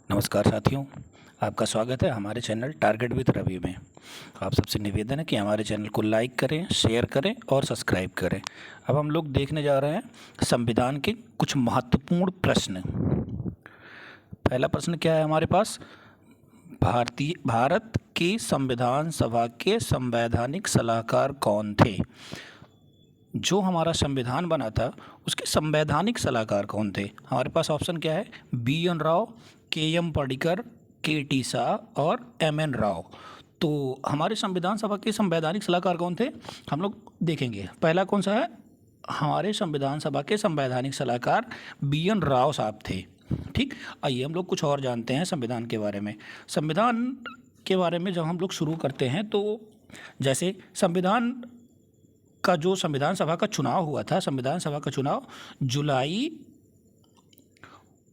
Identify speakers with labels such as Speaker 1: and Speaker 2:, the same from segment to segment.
Speaker 1: नमस्कार साथियों, आपका स्वागत है हमारे चैनल टारगेट विद रवि में। आप सबसे निवेदन है कि हमारे चैनल को लाइक करें, शेयर करें और सब्सक्राइब करें। अब हम लोग देखने जा रहे हैं संविधान के कुछ महत्वपूर्ण प्रश्न। पहला प्रश्न क्या है हमारे पास? भारत की संविधान सभा के संवैधानिक सलाहकार कौन थे? जो हमारा संविधान बना था उसके संवैधानिक सलाहकार कौन थे? हमारे पास ऑप्शन क्या है? BN. Rao, KM. Parrikar, K.T.. Shah और एम.एन. राव। तो हमारे संविधान सभा के संवैधानिक सलाहकार कौन थे हम लोग देखेंगे। पहला कौन सा है? हमारे संविधान सभा के संवैधानिक सलाहकार बी.एन. राव साहब थे। ठीक, आइए हम लोग कुछ और जानते हैं संविधान के बारे में। संविधान के बारे में जब हम लोग शुरू करते हैं तो जैसे संविधान का जो संविधान सभा का चुनाव हुआ था, संविधान सभा का चुनाव जुलाई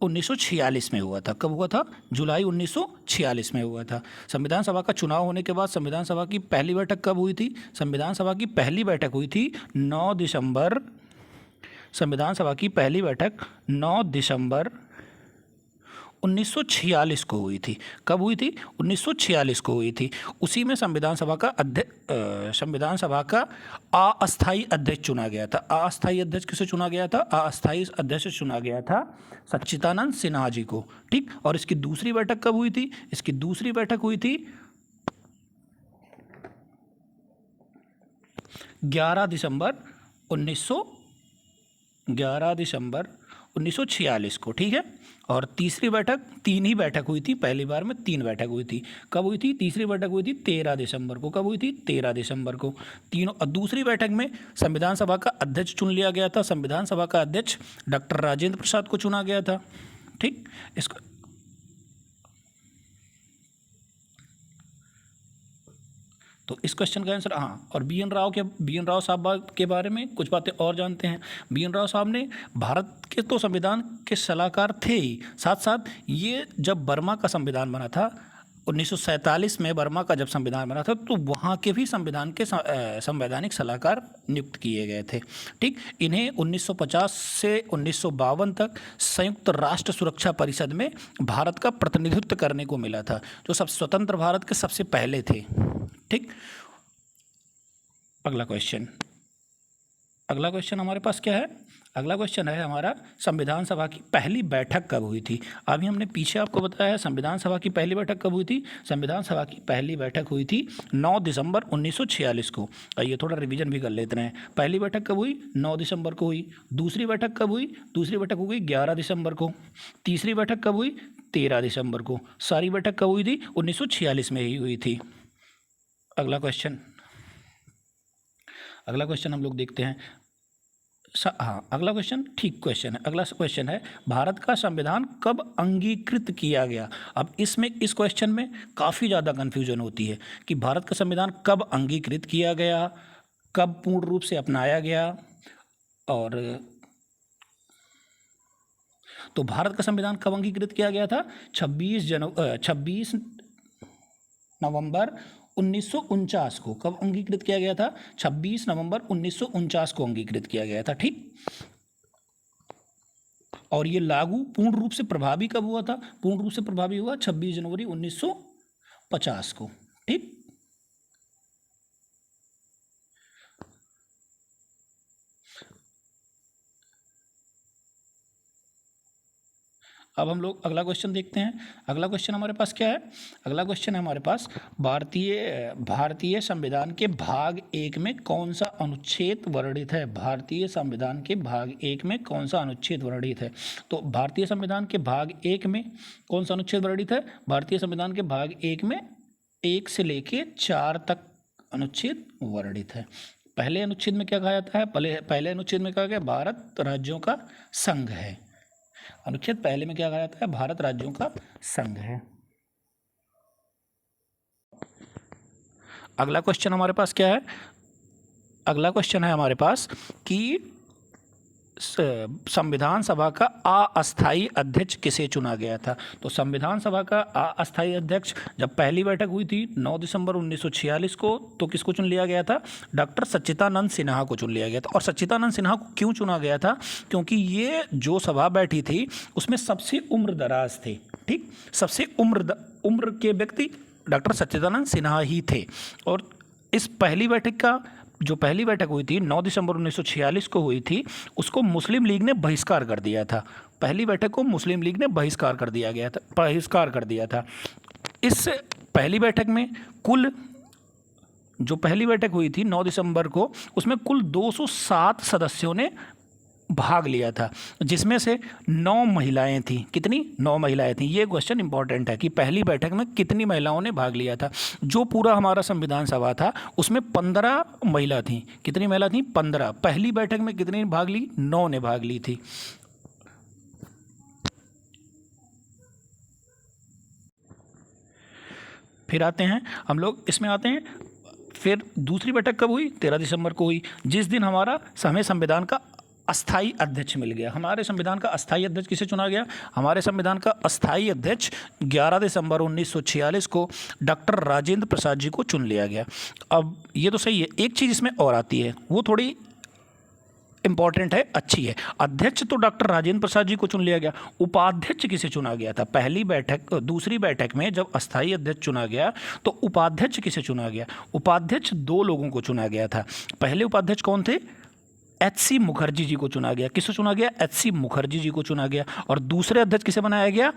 Speaker 1: 1946 में हुआ था। कब हुआ था? जुलाई 1946 में हुआ था। संविधान सभा का चुनाव होने के बाद संविधान सभा की पहली बैठक कब हुई थी? संविधान सभा की पहली बैठक हुई थी 9 दिसंबर। संविधान सभा की पहली बैठक 9 दिसंबर 1946 को हुई थी। कब हुई थी? 1946 को हुई थी। उसी में संविधान सभा का अस्थायी अध्यक्ष चुना गया था। अस्थायी अध्यक्ष किसे चुना गया था? अस्थायी अध्यक्ष चुना गया था सच्चिदानंद सिन्हा जी को। ठीक, और इसकी दूसरी बैठक कब हुई थी? इसकी दूसरी बैठक हुई थी 11 दिसंबर 1946 को। ठीक है, और तीसरी बैठक, तीन ही बैठक हुई थी, पहली बार में 3 बैठक हुई थी। कब हुई थी? तीसरी बैठक हुई थी 13 दिसंबर को। कब हुई थी? 13 दिसंबर को। तीनों, और दूसरी बैठक में संविधान सभा का अध्यक्ष चुन लिया गया था। संविधान सभा का अध्यक्ष डॉक्टर राजेंद्र प्रसाद को चुना गया था। ठीक, इसको तो इस क्वेश्चन का आंसर हाँ। और बी.एन. राव साहब के बारे में कुछ बातें और जानते हैं। बी.एन. राव साहब ने भारत के तो संविधान के सलाहकार थे ही, साथ साथ ये जब बर्मा का संविधान बना था 1947 में, बर्मा का जब संविधान बना था तो वहाँ के भी संविधान के संवैधानिक सलाहकार नियुक्त किए गए थे। ठीक, इन्हें 1950 से 1952 तक संयुक्त राष्ट्र सुरक्षा परिषद में भारत का प्रतिनिधित्व करने को मिला था, जो सब स्वतंत्र भारत के सबसे पहले थे। ठीक, अगला क्वेश्चन हमारे पास क्या है? अगला क्वेश्चन है हमारा, संविधान सभा की पहली बैठक कब हुई थी? अभी हमने पीछे आपको बताया है संविधान सभा की पहली बैठक कब हुई थी। संविधान सभा की पहली बैठक हुई थी 9 दिसंबर 1946 को। ये थोड़ा रिवीजन भी कर लेते हैं। पहली बैठक कब हुई? 9 दिसंबर को हुई। दूसरी बैठक कब हुई? दूसरी बैठक हो गई 11 दिसंबर को। तीसरी बैठक कब हुई? 13 दिसंबर को। सारी बैठक कब हुई थी? 1946 में ही हुई थी। अगला क्वेश्चन हम लोग देखते हैं। हाँ, अगला क्वेश्चन ठीक क्वेश्चन है। अगला क्वेश्चन है, भारत का संविधान कब अंगीकृत किया गया? अब इसमें, इस क्वेश्चन में काफ़ी ज़्यादा कन्फ्यूजन होती है कि भारत का संविधान कब अंगीकृत किया गया, कब पूर्ण रूप से अपनाया गया। और तो भारत का संविधान कब अंगीकृत किया गया था? 26 नवंबर 1949 को। कब अंगीकृत किया गया था? 26 नवंबर 1949 को अंगीकृत किया गया था। ठीक, और ये लागू पूर्ण रूप से प्रभावी कब हुआ था? पूर्ण रूप से प्रभावी हुआ 26 जनवरी 1950 को। ठीक, अब हम लोग अगला क्वेश्चन देखते हैं। अगला क्वेश्चन हमारे पास क्या है? अगला क्वेश्चन है हमारे पास, भारतीय संविधान के भाग 1 में कौन सा अनुच्छेद वर्णित है? भारतीय संविधान के भाग 1 में कौन सा अनुच्छेद वर्णित है? तो भारतीय संविधान के भाग 1 में कौन सा अनुच्छेद वर्णित है? भारतीय संविधान के भाग 1 में 1 से लेके 4 तक अनुच्छेद वर्णित है। पहले अनुच्छेद में क्या कहा जाता है? पहले अनुच्छेद में कहा गया भारत राज्यों का संघ है। अनुच्छेद पहले में क्या कहा जाता है? भारत राज्यों का संघ है। अगला क्वेश्चन हमारे पास क्या है? अगला क्वेश्चन है हमारे पास कि संविधान सभा का अस्थायी अध्यक्ष किसे चुना गया था? तो संविधान सभा का अस्थायी अध्यक्ष जब पहली बैठक हुई थी 9 दिसंबर 1946 को, तो किसको चुन लिया गया था? डॉक्टर सच्चिदानंद सिन्हा को चुन लिया गया था। और सच्चिदानंद सिन्हा को क्यों चुना गया था? क्योंकि ये जो सभा बैठी थी उसमें सबसे उम्र दराज थे, ठीक, सबसे उम्र के व्यक्ति डॉक्टर सच्चिदानंद सिन्हा ही थे। और इस पहली बैठक का जो पहली बैठक हुई थी 9 दिसंबर 1946 को हुई थी, उसको मुस्लिम लीग ने बहिष्कार कर दिया था। पहली बैठक को मुस्लिम लीग ने बहिष्कार कर दिया था। इस पहली बैठक में कुल जो पहली बैठक हुई थी 9 दिसंबर को, उसमें कुल 207 सदस्यों ने भाग लिया था, जिसमें से 9 महिलाएं थीं। कितनी? 9 महिलाएं थीं। ये क्वेश्चन इंपॉर्टेंट है कि पहली बैठक में कितनी महिलाओं ने भाग लिया था। जो पूरा हमारा संविधान सभा था उसमें 15 महिला थीं। कितनी महिला थीं? 15। पहली बैठक में कितनी भाग ली? 9 ने भाग ली थी। फिर आते हैं हम लोग, इसमें आते हैं फिर दूसरी बैठक कब हुई? 13 दिसंबर को हुई, जिस दिन हमें संविधान का अस्थाई अध्यक्ष मिल गया। हमारे संविधान का अस्थाई अध्यक्ष किसे चुना गया? हमारे संविधान का अस्थाई अध्यक्ष 11 दिसंबर 1946 को डॉक्टर राजेंद्र प्रसाद जी को चुन लिया गया। अब ये तो सही है, एक चीज़ इसमें और आती है, वो थोड़ी इंपॉर्टेंट है, अच्छी है। अध्यक्ष तो डॉक्टर राजेंद्र प्रसाद जी को चुन लिया गया, उपाध्यक्ष किसे चुना गया था? दूसरी बैठक में जब अस्थाई अध्यक्ष चुना गया तो उपाध्यक्ष किसे चुना गया? उपाध्यक्ष 2 लोगों को चुना गया था। पहले उपाध्यक्ष कौन थे? एच.सी. मुखर्जी जी को चुना गया। किसको चुना गया? एच.सी. मुखर्जी जी को चुना गया। और दूसरे अध्यक्ष किसे बनाया गया?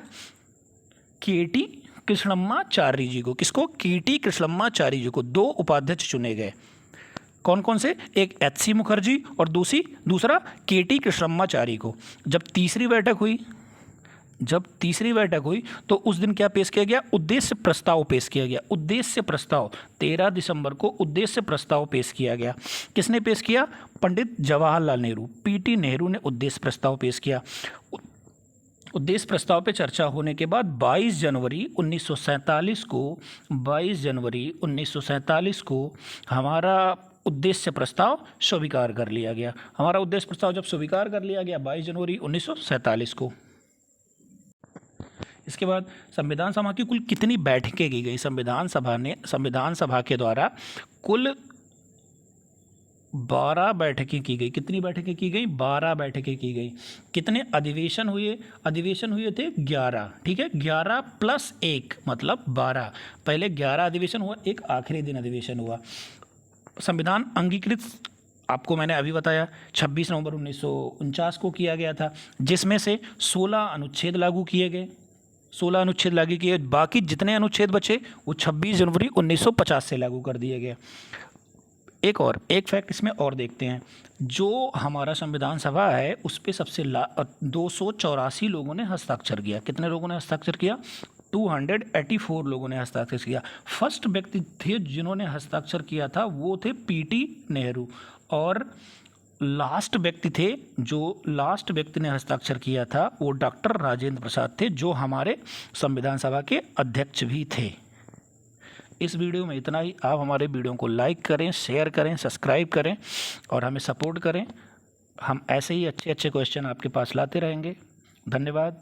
Speaker 1: के.टी. कृष्णम्माचारी जी को। किसको? के.टी. कृष्णम्माचारी जी को। 2 उपाध्यक्ष चुने गए। कौन कौन से? एक एच.सी. मुखर्जी और दूसरा के.टी. कृष्णम्माचारी को। जब तीसरी बैठक हुई तो उस दिन क्या पेश किया गया? उद्देश्य प्रस्ताव पेश किया गया। उद्देश्य प्रस्ताव 13 दिसंबर को उद्देश्य प्रस्ताव पेश किया गया। किसने पेश किया? पंडित जवाहरलाल नेहरू, पीटी नेहरू ने उद्देश्य प्रस्ताव पेश किया। उद्देश्य प्रस्ताव पे चर्चा होने के बाद 22 जनवरी 1947 को हमारा उद्देश्य प्रस्ताव स्वीकार कर लिया गया। हमारा उद्देश्य प्रस्ताव जब स्वीकार कर लिया गया 22 जनवरी 1947 को। इसके बाद संविधान सभा की कुल कितनी बैठकें की गई? संविधान सभा के द्वारा कुल 12 बैठकें की गई। कितनी बैठकें की गई? 12 बैठकें की गई। कितने अधिवेशन हुए? अधिवेशन हुए थे 11, ठीक है, 11 + 1 मतलब 12। पहले 11 अधिवेशन हुआ, एक आखिरी दिन अधिवेशन हुआ। संविधान अंगीकृत आपको मैंने अभी बताया 26 नवंबर 1949 को किया गया था, जिसमें से 16 अनुच्छेद लागू किए गए। 16 अनुच्छेद लागू किए, बाकी जितने अनुच्छेद बचे वो 26 जनवरी 1950 से लागू कर दिए गए। एक फैक्ट इसमें और देखते हैं, जो हमारा संविधान सभा है उस पर सबसे 284 लोगों ने हस्ताक्षर किया। कितने लोगों ने हस्ताक्षर किया? 284 लोगों ने हस्ताक्षर किया। फर्स्ट व्यक्ति थे जिन्होंने हस्ताक्षर किया था वो थे पीटी नेहरू, और लास्ट व्यक्ति ने हस्ताक्षर किया था वो डॉक्टर राजेंद्र प्रसाद थे, जो हमारे संविधान सभा के अध्यक्ष भी थे। इस वीडियो में इतना ही। आप हमारे वीडियो को लाइक करें, शेयर करें, सब्सक्राइब करें और हमें सपोर्ट करें। हम ऐसे ही अच्छे क्वेश्चन आपके पास लाते रहेंगे। धन्यवाद।